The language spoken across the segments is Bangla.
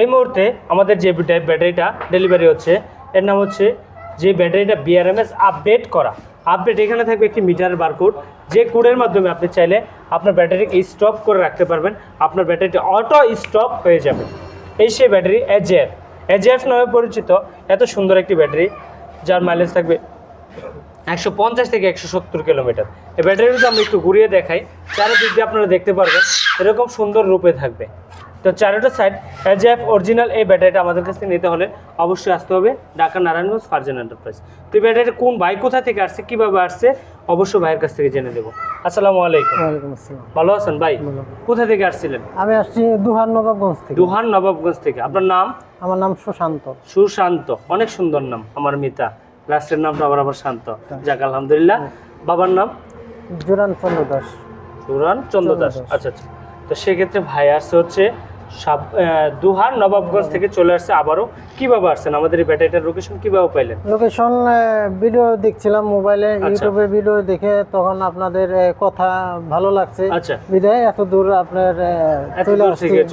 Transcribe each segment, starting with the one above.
এই মুহূর্তে আমাদের যে ব্যাটারিটা ডেলিভারি হচ্ছে এর নাম হচ্ছে যে ব্যাটারিটা BRMS আপডেট এখানে থাকবে একটি মিটার বারকোড, যে কোডের মাধ্যমে আপনি চাইলে আপনার ব্যাটারিকে স্টপ করে রাখতে পারবেন, আপনার ব্যাটারিটি অটো স্টপ হয়ে যাবে। এই সেই ব্যাটারি AJF নামে পরিচিত এত সুন্দর একটি ব্যাটারি, যার মাইলেজ থাকবে 150 থেকে 170 কিলোমিটার। এই ব্যাটারিটা আমরা একটু ঘুরিয়ে দেখাই, চারিদিক দিয়ে আপনারা দেখতে পারবেন এরকম সুন্দর রূপে থাকবে। তো চারোটা সাইড AJF অরিজিনাল এই ব্যাটারিটা আমাদের কাছ থেকে নিতে হলে অবশ্যই আসতে হবে ঢাকা নারায়ণগঞ্জ ফারজানা এন্টারপ্রাইজ। তো এই ব্যাটারিটা কোন ভাই কোথা থেকে আসছে, কীভাবে আসছে, অবশ্যই ভাইয়ের কাছ থেকে জেনে দেবো। আসসালামু আলাইকুম। ওয়ালাইকুম আসসালাম। ভালো আছেন ভাই? কোথা থেকে আসছিলেন? আমি আসছি দুহান নবাবগঞ্জ থেকে। দুহান নবাবগঞ্জ থেকে। আপনার নাম? আমার নাম সুশান্ত। সুশান্ত, অনেক সুন্দর নাম। আমার মিতা, লাস্টের নামটা আবার শান্ত। যাক আলহামদুলিল্লাহ। বাবার নাম? জুরান চন্দ্র দাস। জুরান চন্দ্র দাস। আচ্ছা আচ্ছা। তো সেক্ষেত্রে ভাই আসছে হচ্ছে দুহান নবাবগঞ্জ থেকে চলে আসছে। আবারও কিভাবে আসছেন, আমাদের এই ব্যাটারিটার লোকেশন কিভাবে পাইলেন? লোকেশন ভিডিও দেখছিলাম মোবাইলে, ইউটিউবে ভিডিও দেখে তখন আপনাদের কথা ভালো লাগছে। আচ্ছা, বিধায় এত দূর আপনার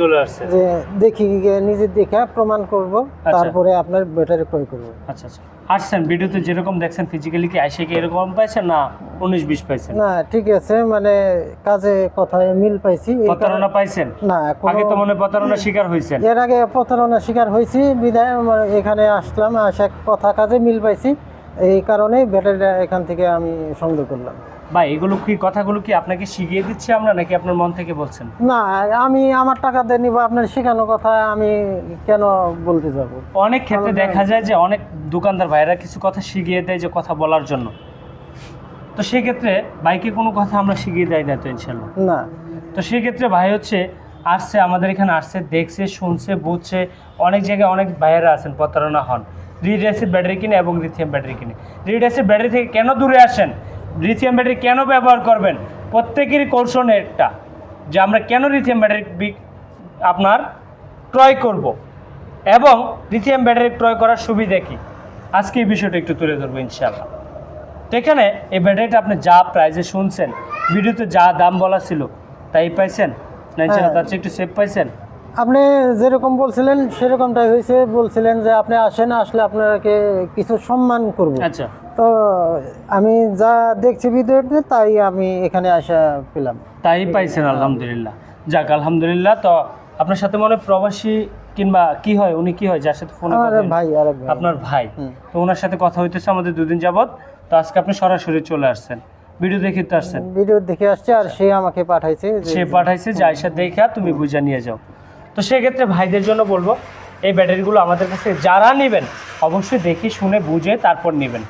চলে আসছে যে দেখি নিজে দেখে প্রমাণ করব, তারপরে আপনার ব্যাটারি ক্রয় করব। আচ্ছা আচ্ছা। আসছেন ভিডিওতে যেরকম দেখছেন ফিজিক্যালি কি আইসে কি এরকম পাইছেন না 19-20 পাইছেন? না ঠিক আছে, মানে কাজে কথায় মিল পাইছি। প্রতারণা পাইছেন? না, আগে তো মনে প্রতারণা শিকার হয়েছেন। এর আগে প্রতারণা শিকার হয়েছি, বিধায় আমার এখানে আসলাম, আসে কথা কাজে মিল পাইছি, এই কারণেই ব্যাটারিটা এখান থেকে আমি সংগ্রহ করলাম। ভাই এগুলো কি কথাগুলো কি আপনাকে শিখিয়ে দিচ্ছি আমরা, নাকি আপনার মন থেকে বলছেন? না, আমি আমার টাকা দিয়ে নিব, আপনার শেখানো কথা আমি কেন বলতে যাব? অনেক ক্ষেত্রে দেখা যায় যে অনেক দোকানদার ভাইরা কিছু কথা শিখিয়ে দেয় যে কথা বলার জন্য। তো সেক্ষেত্রে ভাইকে কোনো কথা আমরা শিখিয়ে দেয় না তো ইনশাল্লাহ। না। তো সেক্ষেত্রে ভাই হচ্ছে আসছে, আমাদের এখানে আসছে, দেখছে, শুনছে, বুঝছে। অনেক জায়গায় অনেক ভাইয়েরা আছেন প্রতারণা হন লিড অ্যাসিড ব্যাটারি কিনে এবং লিথিয়াম ব্যাটারি কিনে। লিড অ্যাসিড ব্যাটারি থেকে কেন দূরে আসেন, লিথিয়াম ব্যাটারি কেন ব্যবহার করবেন, প্রত্যেকেরই কৌশল একটা যে আমরা কেন লিথিয়াম ব্যাটারি আপনার ক্রয় করব এবং লিথিয়াম ব্যাটারি ক্রয় করার সুবিধা কী, আজকে এই বিষয়টা একটু তুলে ধরবো ইনশাআল্লাহ। তো এখানে এই ব্যাটারিটা আপনি যা প্রাইসে শুনছেন, ভিডিওতে যা দাম বলা ছিল তাই পাইছেন না ইনশাআল্লাহ তার চেয়ে একটু সেভ পাইছেন? আপনি যেরকম বলছিলেন সেরকমটাই হয়েছে। বলছিলেন যে আপনি আসেন, আসলে আপনাকে কিছু সম্মান করব। আচ্ছা। তো আমি যা দেখছি ভিডিওতে তাই আমি এখানে আসা পেলাম। তাই পাইছেন, আলহামদুলিল্লাহ। যাক আলহামদুলিল্লাহ। তো আপনার সাথে মনে প্রবাসী কিংবা কি হয়, উনি কি হয় যার সাথে ফোনে ভাই? আপনার ভাই। তো ওনার সাথে কথা হইতেছে আমাদের দুদিন যাবত। তো আজকে আপনি সরাসরি চলে আসছেন, ভিডিও দেখে তো আসছেন? ভিডিও দেখে আসছে, আর সে আমাকে পাঠাইছে, যে আয়সা দেখা তুমি বুঝা নিয়ে যাও। তো সেক্ষেত্রে ভাইদের জন্য বলবো এই ব্যাটারিগুলো আমাদের কাছে যারা নেবেন অবশ্যই দেখে শুনে বুঝে তারপর নেবেন।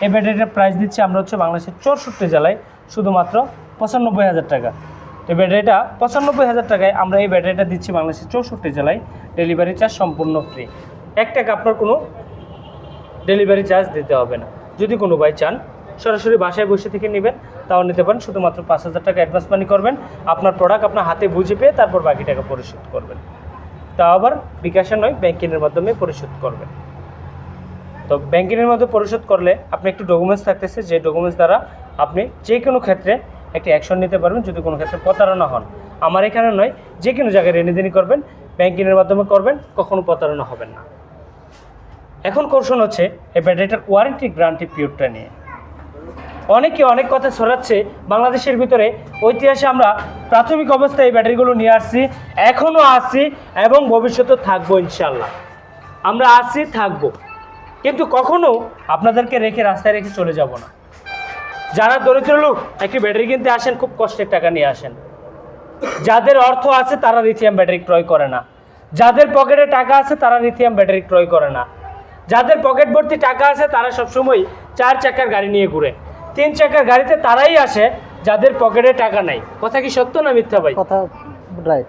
এই ব্যাটারিটার প্রাইস দিচ্ছি আমরা হচ্ছে বাংলাদেশের 64 জেলায় শুধুমাত্র 95,000 টাকা। এই ব্যাটারিটা 95,000 টাকায় আমরা এই ব্যাটারিটা দিচ্ছি বাংলাদেশের 64 জেলায়। ডেলিভারি চার্জ সম্পূর্ণ ফ্রি, 1 টাকা আপনার কোনো ডেলিভারি চার্জ দিতে হবে না। যদি কোনো ভাই চান সরাসরি বাসায় বসে থেকে নেবেন তাও নিতে পারেন, শুধুমাত্র 5,000 টাকা অ্যাডভান্স মানি করবেন, আপনার প্রোডাক্ট আপনার হাতে বুঝে পেয়ে তারপর বাকি টাকা পরিশোধ করবেন। তাও আবার বিকাশে নয়, ব্যাংকিংয়ের মাধ্যমে পরিশোধ করবেন। তো ব্যাংকিংয়ের মাধ্যমে পরিশোধ করলে আপনি একটু ডকুমেন্টস থাকতেছে, যে ডকুমেন্টস দ্বারা আপনি যে কোনো ক্ষেত্রে একটি অ্যাকশন নিতে পারবেন যদি কোনো ক্ষেত্রে প্রতারণা হন। আমার এখানে নয়, যে কোনো জায়গায় লেনদেনই করবেন, ব্যাংকিংয়ের মাধ্যমে করবেন, কখনো প্রতারণা হবেন না। এখন কোশ্চেন হচ্ছে এই ব্যাটারিটার ওয়ারেন্টি গ্যারান্টি পিরিয়ডটা নিয়ে অনেকে অনেক কথা ছড়াচ্ছে বাংলাদেশের ভিতরে। ঐতিহাসে আমরা প্রাথমিক অবস্থায় এই ব্যাটারিগুলো নিয়ে আসছি, এখনও আসছি এবং ভবিষ্যতে থাকবো ইনশাল্লাহ। আমরা আসছি, থাকবো, কিন্তু কখনো আপনাদেরকে রেখে রাস্তায় রেখে চলে যাব না। যারা দরিদ্র লোক একটি ব্যাটারি কিনতে আসেন, খুব কষ্টের টাকা নিয়ে আসেন। যাদের অর্থ আছে তারা লিথিয়াম ব্যাটারি ক্রয় করে না, যাদের পকেটে টাকা আছে তারা লিথিয়াম ব্যাটারি ক্রয় করে না। যাদের পকেট ভর্তি টাকা আছে তারা সবসময় 4 চাকার গাড়ি নিয়ে ঘুরে, 3 চাকার গাড়িতে তারাই আসে যাদের পকেটে টাকা নাই। কথা কি সত্য না মিথ্যা ভাই? কথা রাইট।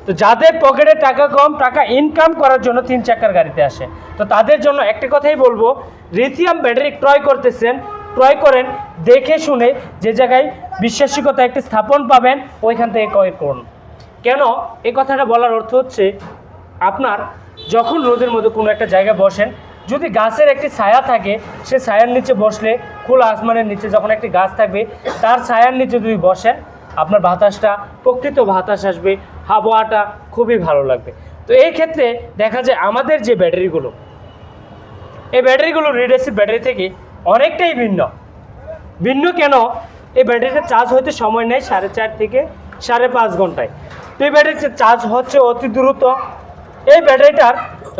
তো যাদের পকেটে টাকা কম, টাকা ইনকাম করার জন্য 3 চাকার গাড়িতে আসে। তো তাদের জন্য একটা কথাই বলবো, লিথিয়াম ব্যাটারি ক্রয় করতেছেন, ক্রয় করেন দেখে শুনে, যে জায়গায় বিশ্বাসযোগ্যতা একটি স্থাপন পাবেন ওইখান থেকে ক্রয় করুন। কেন এই কথাটা বলার অর্থ হচ্ছে, আপনার যখন রোদের মধ্যে কোনো একটা জায়গায় বসেন, যদি গাছের একটি ছায়া থাকে, সে ছায়ার নিচে বসলে, খোলা আসমানের নিচে যখন একটি গাছ থাকবে তার ছায়ার নিচে যদি বসেন, আপনার বাতাসটা প্রকৃত বাতাস আসবে, হাওয়াটা খুবই ভালো লাগবে। তো এই ক্ষেত্রে দেখা যায় আমাদের যে ব্যাটারিগুলো, এই ব্যাটারিগুলো রিড অ্যাসিড ব্যাটারি থেকে অনেকটাই ভিন্ন কেন? এই ব্যাটারিটা চার্জ হতে সময় নেয় 4.5 থেকে 5.5 ঘন্টায়। তো এই ব্যাটারিতে চার্জ হচ্ছে অতি দ্রুত। এই ব্যাটারিটার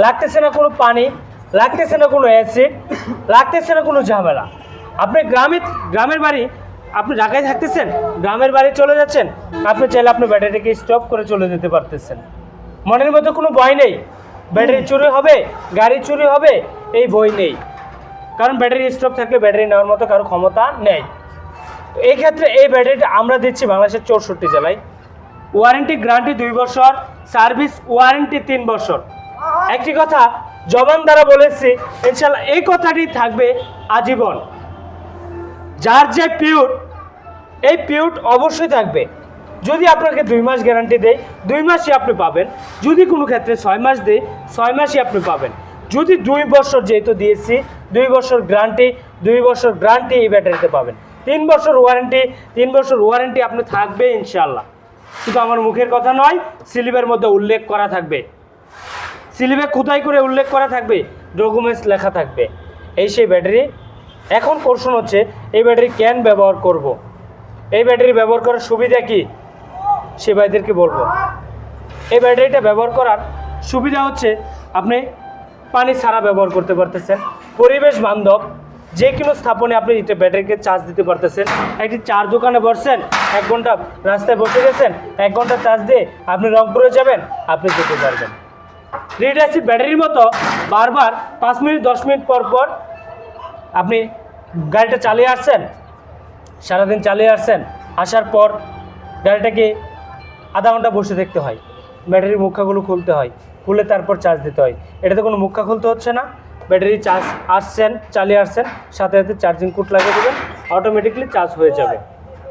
লাগতেছে না কোনো পানি, লাগতেছে না কোনো অ্যাসিড, লাগতেছে না কোনো ঝামেলা। আপনি গ্রামের বাড়ি, আপনি ঢাকায় থাকতেছেন, গ্রামের বাড়ি চলে যাচ্ছেন, আপনি চাইলে আপনার ব্যাটারিটাকে স্টপ করে চলে যেতে পারতেছেন। মনের মধ্যে কোনো ভয় নেই ব্যাটারি চুরি হবে, গাড়ি চুরি হবে, এই ভয় নেই। কারণ ব্যাটারি স্টপ থাকলে ব্যাটারি নেওয়ার মতো কারো ক্ষমতা নেই। তো এই ক্ষেত্রে এই ব্যাটারিটা আমরা দিচ্ছি বাংলাদেশের 64 জেলায়। ওয়ারেন্টি গ্যারান্টি 2 বছর, সার্ভিস ওয়ারেন্টি 3 বছর। একটি কথা জবান দ্বারা বলেছি, ইনশাল্লাহ এই কথাটি থাকবে আজীবন। যার যে পিউট, এই পিউট অবশ্যই থাকবে। যদি আপনাকে 2 মাস গ্যারান্টি দেয়, 2 মাসই আপনি পাবেন। যদি কোনো ক্ষেত্রে 6 মাস দেয়, 6 মাসই আপনি পাবেন। যদি 2 বছর যেহেতু দিয়েছি, 2 বছর গ্যারান্টি এই ব্যাটারিতে পাবেন। 3 বছর ওয়ারেন্টি, 3 বছর ওয়ারেন্টি আপনি থাকবে ইনশাল্লাহ। শুধু আমার মুখের কথা নয়, স্লিপের মধ্যে উল্লেখ করা থাকবে, স্লিপে কোথায় করে উল্লেখ করা থাকবে, ডকুমেন্টস লেখা থাকবে। এই সেই ব্যাটারি। এখন প্রশ্ন হচ্ছে এই ব্যাটারি কেন ব্যবহার করব, এই ব্যাটারি ব্যবহার করার সুবিধা কি, সে ভাইদেরকে বলবো। এই ব্যাটারিটা ব্যবহার করার সুবিধা হচ্ছে আপনি পানি ছাড়া ব্যবহার করতে পারতেছেন, পরিবেশ বান্ধব। যে কোনো স্থাপনে আপনি এটা ব্যাটারিকে চার্জ দিতে পারতেছেন। একটি চার দোকানে বসছেন, 1 ঘন্টা রাস্তায় বসে গেছেন, 1 ঘন্টা চার্জ দিয়ে আপনি রংপুরে যাবেন, আপনি যেতে পারবেন। রিড অ্যাসিড ব্যাটারির মতো বারবার 5 মিনিট 10 মিনিট পর পর আপনি গাড়িটা চালিয়ে আসছেন, সারাদিন চালিয়ে আসছেন, আসার পর গাড়িটাকে আধা ঘন্টা বসে দেখতে হয়, ব্যাটারির মুখাগুলো খুলতে হয়, খুলে তারপর চার্জ দিতে হয়। এটাতে কোনো মুখা খুলতে হচ্ছে না, ব্যাটারি চার্জ আসছেন, চালিয়ে আসছেন, সাথে সাথে চার্জিং কোড লাগিয়ে দেবেন, অটোমেটিকলি চার্জ হয়ে যাবে।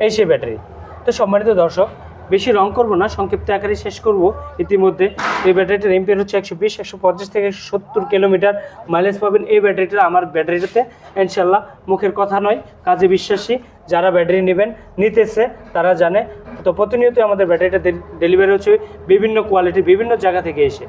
এই সেই ব্যাটারি। তো সম্মানিত দর্শক, বেশি রং করব না, সংক্ষিপ্ত আকারে শেষ করব। ইতিমধ্যে এই ব্যাটারিটার এমপিআর হচ্ছে 120, 150 থেকে 170 কিলোমিটার মাইলেজ পাবেন এই ব্যাটারিটা। আমার ব্যাটারিটাতে ইনশাল্লাহ মুখের কথা নয়, কাজে বিশ্বাসী। যারা ব্যাটারি নেবেন, নিতেছে, তারা জানে। তো প্রতিনিয়ত আমাদের ব্যাটারিটা ডেলিভারি হচ্ছে বিভিন্ন কোয়ালিটি, বিভিন্ন জায়গা থেকে এসে।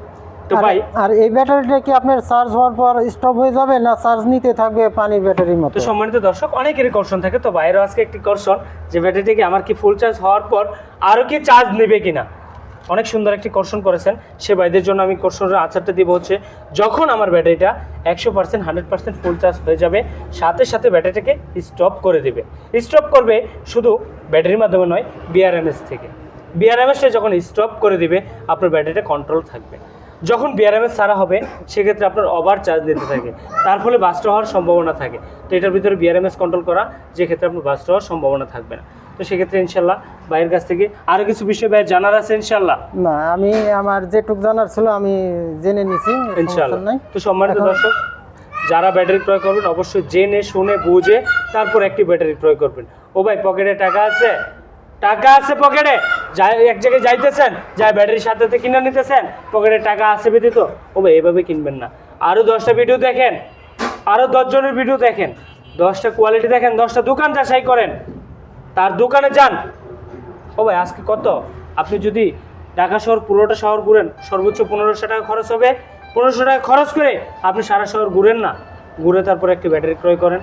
তো ভাই, আর এই ব্যাটারিটা কি আপনার চার্জ হওয়ার পর স্টপ হয়ে যাবে, না চার্জ নিতে থাকবে পানির ব্যাটারির মতো? তো সম্মানিত দর্শক, অনেকেরই কোশ্চেন থাকে, তো বাইরেও আজকে একটি কোশ্চেন যে ব্যাটারিটাকে আমার কি ফুল চার্জ হওয়ার পর আরও কি চার্জ নেবে কিনা। অনেক সুন্দর একটি কোশ্চেন করেছেন, সে ভাইদের জন্য আমি কোশ্চেনের আনসারটা দিব হচ্ছে, যখন আমার ব্যাটারিটা 100% 100% ফুল চার্জ হয়ে যাবে, সাথে সাথে ব্যাটারিটাকে স্টপ করে দেবে। স্টপ করবে শুধু ব্যাটারির মাধ্যমে নয়, বিআরএমএস থেকে। বিআরএমএসটা যখন স্টপ করে দিবে, আপনার ব্যাটারিটা কন্ট্রোল থাকবে। যখন বিআরএমএস ছাড়া হবে, সেক্ষেত্রে আপনার ওভার চার্জ দিতে থাকে, তার ফলে বাস্ট হওয়ার সম্ভাবনা থাকে। তো এটার ভিতরে বিআরএমএস কন্ট্রোল করা, যে ক্ষেত্রে আপনার বাস্ট হওয়ার সম্ভাবনা থাকবে না। তো সেক্ষেত্রে ইনশাল্লাহ ভাইয়ের কাছ থেকে আরও কিছু বিষয় ভাইয়ের জানার আছে ইনশাল্লাহ। না, আমি আমার যেটুক জানার ছিল আমি জেনে নিছি ইনশাল্লাহ। তো সম্মানিত দর্শক, যারা ব্যাটারি ক্রয় করবেন অবশ্যই জেনে শুনে বুঝে তারপর একটি ব্যাটারি ক্রয় করবেন। ও ভাই, পকেটে টাকা আছে, টাকা আছে পকেটে, যাই এক জায়গায় যাইতেছেন, যাই ব্যাটারির সাথে সাথে কিনে নিতেছেন, পকেটে টাকা আছে ব্যতীত, ও ভাই এভাবে কিনবেন না। আরও 10টা ভিডিও দেখেন, আরও 10 জনের ভিডিও দেখেন, 10টা কোয়ালিটি দেখেন, 10টা দোকান যাচাই করেন, তার দোকানে যান। ও ভাই, আজকে কত, আপনি যদি ঢাকা শহর পুরোটা শহর ঘুরেন, সর্বোচ্চ 1500 টাকা খরচ হবে। 1500 টাকা খরচ করে আপনি সারা শহর ঘুরেন না, ঘুরে তারপর একটি ব্যাটারি ক্রয় করেন।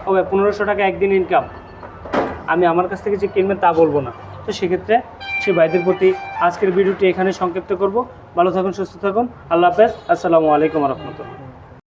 ও ভাই, 1500 টাকা একদিন ইনকাম, আমি আমার কাছ থেকে যে কিনবেন তা বলবো না। তো সেক্ষেত্রে সেই ভাইদের প্রতি আজকের ভিডিওটি এখানে সংক্ষিপ্ত করব। ভালো থাকুন, সুস্থ থাকুন, আল্লাহ হাফেজ, আসসালামু আলাইকুম রহমতুল্লাহ।